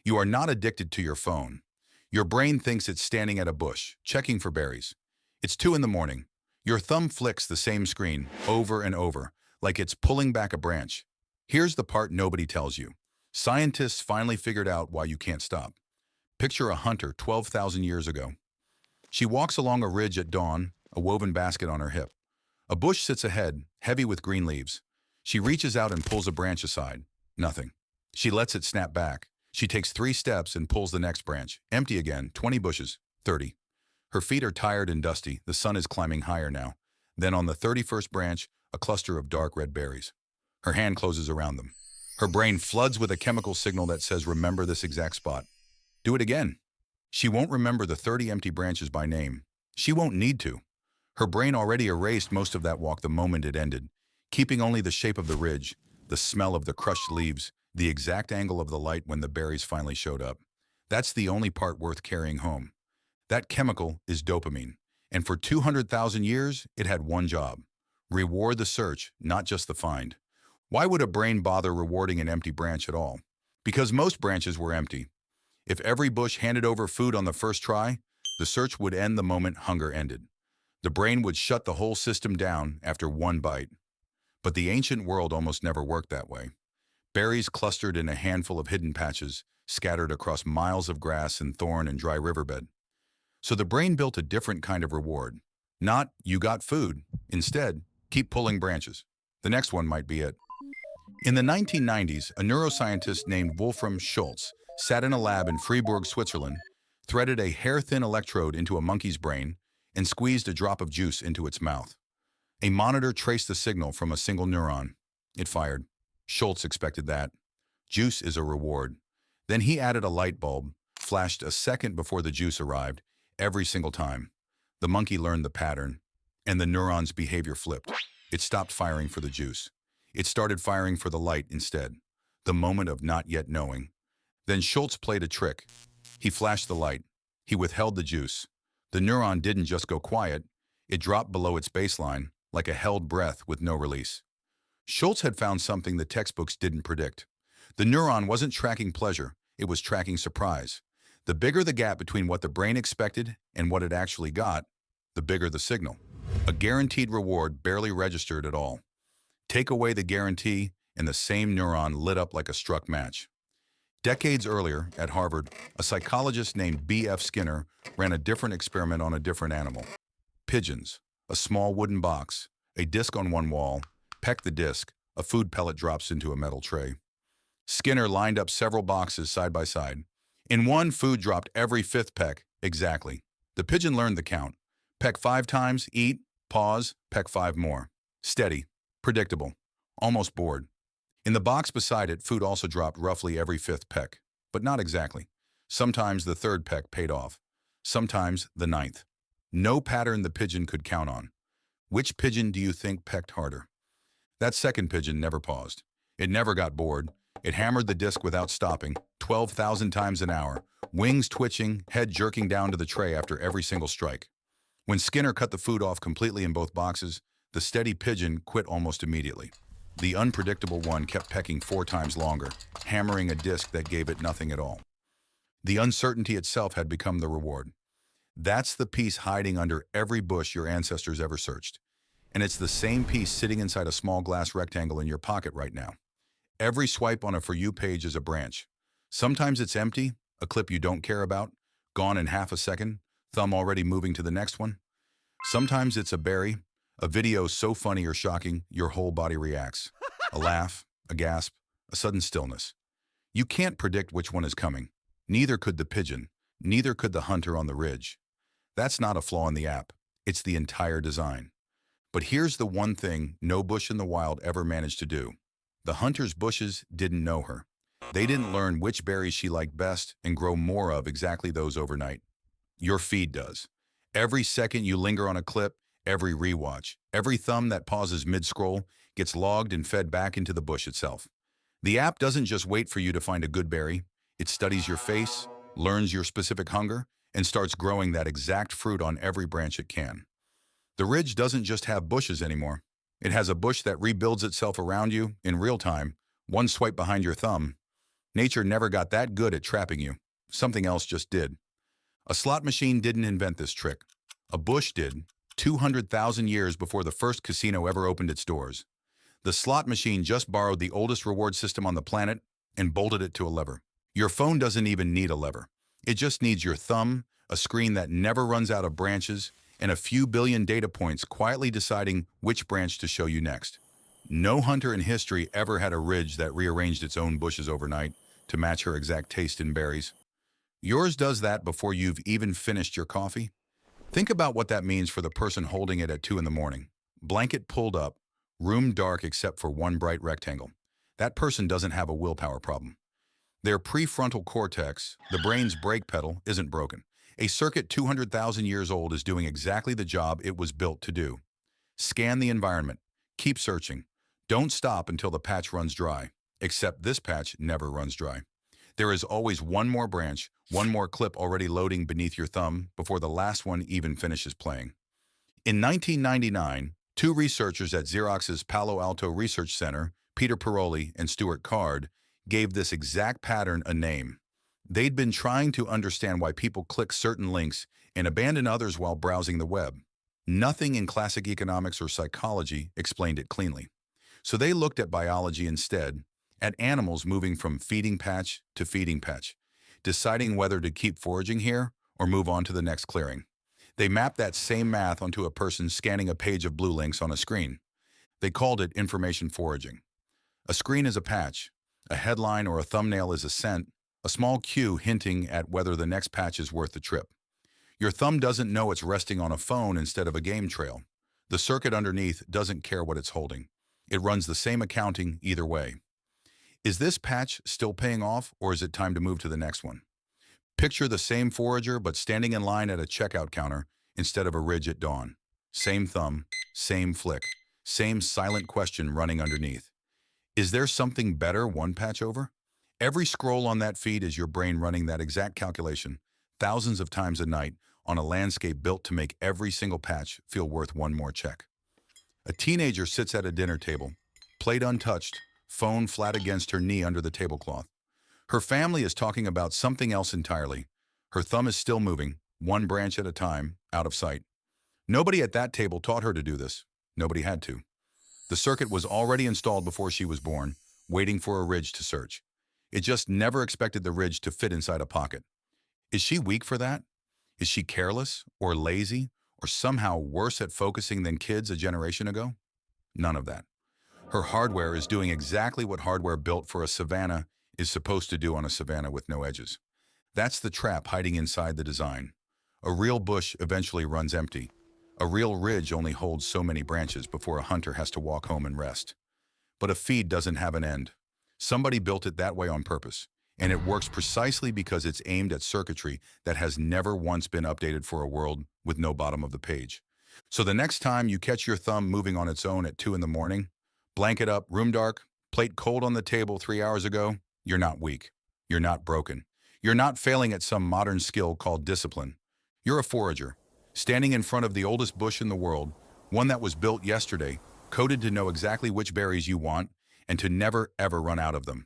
You are not addicted to your phone. Your brain thinks it's standing at a bush, checking for berries. It's 2 in the morning. Your thumb flicks the same screen over and over, like it's pulling back a branch. Here's the part nobody tells you. Scientists finally figured out why you can't stop. Picture a hunter 12,000 years ago. She walks along a ridge at dawn, a woven basket on her hip. A bush sits ahead, heavy with green leaves. She reaches out and pulls a branch aside. Nothing. She lets it snap back. She takes 3 steps and pulls the next branch. Empty again, 20 bushes, 30. Her feet are tired and dusty. The sun is climbing higher now. Then on the 31st branch, a cluster of dark red berries. Her hand closes around them. Her brain floods with a chemical signal that says, remember this exact spot. Do it again. She won't remember the 30 empty branches by name. She won't need to. Her brain already erased most of that walk the moment it ended, keeping only the shape of the ridge, the smell of the crushed leaves, the exact angle of the light when the berries finally showed up. That's the only part worth carrying home. That chemical is dopamine, and for 200,000 years, it had one job: reward the search, not just the find. Why would a brain bother rewarding an empty branch at all? Because most branches were empty. If every bush handed over food on the first try, the search would end the moment hunger ended. The brain would shut the whole system down after one bite. But the ancient world almost never worked that way. Berries clustered in a handful of hidden patches, scattered across miles of grass and thorn and dry riverbed. So the brain built a different kind of reward. Not, you got food. Instead, keep pulling branches. The next one might be it. In the 1990s, a neuroscientist named Wolfram Schultz sat in a lab in Freiburg, Switzerland, threaded a hair-thin electrode into a monkey's brain, and squeezed a drop of juice into its mouth. A monitor traced the signal from a single neuron. It fired. Schultz expected that. Juice is a reward. Then he added a light bulb, flashed a second before the juice arrived, every single time. The monkey learned the pattern, and the neuron's behavior flipped. It stopped firing for the juice. It started firing for the light instead, the moment of not yet knowing. Then Schultz played a trick. He flashed the light. He withheld the juice. The neuron didn't just go quiet. It dropped below its baseline, like a held breath with no release. Schultz had found something the textbooks didn't predict. The neuron wasn't tracking pleasure. It was tracking surprise. The bigger the gap between what the brain expected and what it actually got, the bigger the signal. A guaranteed reward barely registered at all. Take away the guarantee, and the same neuron lit up like a struck match. Decades earlier, at Harvard, a psychologist named B.F. Skinner ran a different experiment on a different animal. Pigeons, a small wooden box, a disc on one wall. Peck the disc, a food pellet drops into a metal tray. Skinner lined up several boxes side by side. In one, food dropped every 5th peck, exactly. The pigeon learned the count. Peck 5 times, eat, pause, peck 5 more. Steady, predictable, almost bored. In the box beside it, food also dropped roughly every 5th peck, but not exactly. Sometimes the 3rd peck paid off, sometimes the 9th. No pattern the pigeon could count on. Which pigeon do you think pecked harder? That second pigeon never paused. It never got bored. It hammered the disc without stopping, 12,000 times an hour, wings twitching, head jerking down to the tray after every single strike. When Skinner cut the food off completely in both boxes, the steady pigeon quit almost immediately. The unpredictable one kept pecking 4 times longer, hammering a disc that gave it nothing at all. The uncertainty itself had become the reward. That's the piece hiding under every bush your ancestors ever searched. And it's the same piece sitting inside a small glass rectangle in your pocket right now. Every swipe on a For You page is a branch. Sometimes it's empty, a clip you don't care about, gone in half a second, thumb already moving to the next one. Sometimes it's a berry, a video so funny or shocking, your whole body reacts. A laugh, a gasp, a sudden stillness. You can't predict which one is coming. Neither could the pigeon, neither could the hunter on the ridge. That's not a flaw in the app. It's the entire design. But here's the one thing no bush in the wild ever managed to do. The hunter's bushes didn't know her. They didn't learn which berries she liked best and grow more of exactly those overnight. Your feed does. Every second you linger on a clip, every rewatch, every thumb that pauses mid-scroll gets logged and fed back into the bush itself. The app doesn't just wait for you to find a good berry. It studies your face, learns your specific hunger, and starts growing that exact fruit on every branch it can. The ridge doesn't just have bushes anymore. It has a bush that rebuilds itself around you in real time, one swipe behind your thumb. Nature never got that good at trapping you. Something else just did. A slot machine didn't invent this trick. A bush did, 200,000 years before the first casino ever opened its doors. The slot machine just borrowed the oldest reward system on the planet and bolted it to a lever. Your phone doesn't even need a lever. It just needs your thumb, a screen that never runs out of branches, and a few billion data points quietly deciding which branch to show you next. No hunter in history ever had a ridge that rearranged its own bushes overnight to match her exact taste in berries. Yours does that before you've even finished your coffee. Think about what that means for the person holding it at 2 in the morning. Blanket pulled up, room dark except for one bright rectangle. That person doesn't have a willpower problem. Their prefrontal cortex, the brain's brake pedal, isn't broken. A circuit 200,000 years old is doing exactly the job it was built to do. Scan the environment. Keep searching. Don't stop until the patch runs dry. Except this patch never runs dry. There is always one more branch, one more clip already loading beneath your thumb before the last one even finishes playing. In 1999, two researchers at Xerox's Palo Alto Research Center, Peter Paroli and Stuart Card, gave this exact pattern a name. They'd been trying to understand why people click certain links and abandon others while browsing the web. Nothing in classic economics or psychology explained it cleanly. So they looked at biology instead, at animals moving from feeding patch to feeding patch, deciding whether to keep foraging here or move on to the next clearing. They mapped that same math onto a person scanning a page of blue links on a screen. They called it information foraging. A screen is a patch. A headline or a thumbnail is a scent, a small cue hinting at whether the next patch is worth the trip. Your thumb doesn't know it's resting on a phone instead of a game trail. The circuit underneath doesn't care what it's holding. It runs the same accounting either way. Is this patch still paying off, or is it time to move to the next one? Picture the same forager but standing in line at a checkout counter instead of a ridge at dawn. Same thumb, same flick, same silent question running underneath. Is there something better one patch over? Every scroll on that feed is your brain running that exact calculation, thousands of times a night, on a landscape built to make every single patch feel worth one more check. A teenager sits at a dinner table, plate untouched, phone flat against her knee under the tablecloth. Her family is talking about something else entirely. Her thumb is still moving, one branch at a time, out of sight. Nobody at that table taught her to do this. Nobody had to. The circuit was already installed before she was born, waiting for a ridge to search. It just never expected the ridge to fit inside a pocket. Is she weak for that? Is she careless, or lazy, or somehow worse at focusing than kids a generation ago? None of that. Her hardware is doing exactly what hardware built for a savanna is supposed to do on a savanna with no edges. That's the trap hiding inside the design. A real bush eventually runs empty. A real ridge only holds so many branches before a hunter has to walk home and rest. But a feed doesn't have an end. Somebody built it that way on purpose, and it works precisely because it's aimed at circuitry that has never once been updated for a world with no bottom of the page. So the next time you catch your thumb moving on its own at 2 in the morning, blanket up, room dark, plate cold on the table 3 hours ago, you're not weak. You're not broken. You're not failing at some modern skill called discipline. You're a forager, standing in front of the oldest bush in the world, one that was built yesterday, coded to know exactly which berries you want and to never ever run out of them.